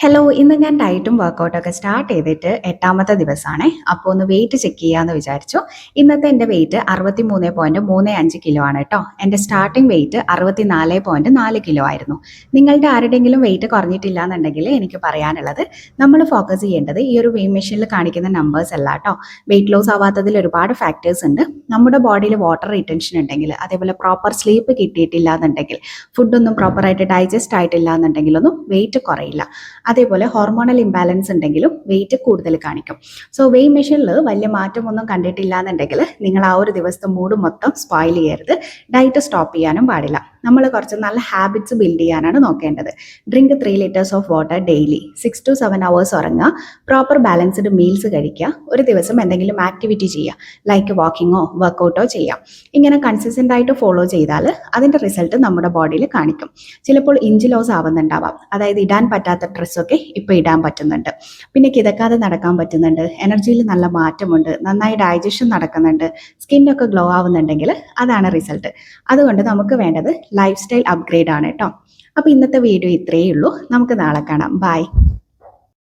Hello, ഇന്ന് ഞാൻ ഡയറ്റും വർക്കൗട്ടൊക്കെ start ചെയ്തിട്ട് എട്ടാമത്തെ ദിവസമാണേ. അപ്പോൾ ഒന്ന് വെയിറ്റ് ചെക്ക് ചെയ്യാമെന്ന് വിചാരിച്ചു. ഇന്നത്തെ എൻ്റെ വെയിറ്റ് 63.35 കിലോ ആണ് കേട്ടോ. എൻ്റെ സ്റ്റാർട്ടിംഗ് വെയിറ്റ് 64.4 കിലോ ആയിരുന്നു. നിങ്ങളുടെ ആരുടെയെങ്കിലും വെയിറ്റ് കുറഞ്ഞിട്ടില്ല എന്നുണ്ടെങ്കിൽ എനിക്ക് പറയാനുള്ളത്, നമ്മൾ ഫോക്കസ് ചെയ്യേണ്ടത് ഈ ഒരു വെയിങ് മെഷീനിൽ കാണിക്കുന്ന നമ്പേഴ്സ് അല്ല കേട്ടോ. വെയിറ്റ് ലോസ് ആവാത്തതിൽ ഒരുപാട് ഫാക്ടേഴ്സ് ഉണ്ട്. നമ്മുടെ ബോഡിയിൽ വാട്ടർ റിട്ടൻഷൻ ഉണ്ടെങ്കിൽ, അതേപോലെ പ്രോപ്പർ സ്ലീപ്പ് കിട്ടിയിട്ടില്ല എന്നുണ്ടെങ്കിൽ, ഫുഡൊന്നും പ്രോപ്പറായിട്ട് ഡൈജസ്റ്റ് ആയിട്ടില്ല എന്നുണ്ടെങ്കിലൊന്നും വെയിറ്റ് കുറയില്ല. അതേപോലെ ഹോർമോണൽ ഇംബാലൻസ് ഉണ്ടെങ്കിലും വെയിറ്റ് കൂടുതൽ കാണിക്കും. സോ വെയിങ് മെഷീനിൽ വലിയ മാറ്റമൊന്നും കണ്ടിട്ടില്ല എന്നുണ്ടെങ്കിൽ നിങ്ങൾ ആ ഒരു ദിവസത്തെ മൂഡ് മൊത്തം സ്പോയിൽ ചെയ്യരുത്. ഡയറ്റ് സ്റ്റോപ്പ് ചെയ്യാനും പാടില്ല. നമ്മൾ കുറച്ച് നല്ല ഹാബിറ്റ്സ് ബിൽഡ് ചെയ്യാനാണ് നോക്കേണ്ടത്. Drink 3 liters of water daily, 6 to 7 hours ഉറങ്ങുക, പ്രോപ്പർ ബാലൻസ്ഡ് മീൽസ് കഴിക്കുക, ഒരു ദിവസം എന്തെങ്കിലും ആക്ടിവിറ്റി ചെയ്യുക, ലൈക്ക് വാക്കിങ്ങോ വർക്കൗട്ടോ ചെയ്യാം. ഇങ്ങനെ കൺസിസ്റ്റൻ്റ് ആയിട്ട് ഫോളോ ചെയ്താൽ അതിൻ്റെ റിസൾട്ട് നമ്മുടെ ബോഡിയിൽ കാണിക്കും. ചിലപ്പോൾ ഇഞ്ച് ലോസ് ആവുന്നുണ്ടാവാം, അതായത് ഇടാൻ പറ്റാത്ത ഡ്രസ്സൊക്കെ ഇപ്പോൾ ഇടാൻ പറ്റുന്നുണ്ട്, പിന്നെ കിതക്കാതെ നടക്കാൻ പറ്റുന്നുണ്ട്, എനർജിയിൽ നല്ല മാറ്റമുണ്ട്, നന്നായി ഡൈജഷൻ നടക്കുന്നുണ്ട്, സ്കിന്നൊക്കെ ഗ്ലോ ആവുന്നുണ്ടെങ്കിൽ അതാണ് റിസൾട്ട്. അതുകൊണ്ട് നമുക്ക് വേണ്ടത് ലൈഫ് സ്റ്റൈൽ അപ്ഗ്രേഡ് ആണ് കേട്ടോ. അപ്പോൾ ഇന്നത്തെ വീഡിയോ ഇത്രയേ ഉള്ളൂ. നമുക്ക് നാളെ കാണാം. ബൈ.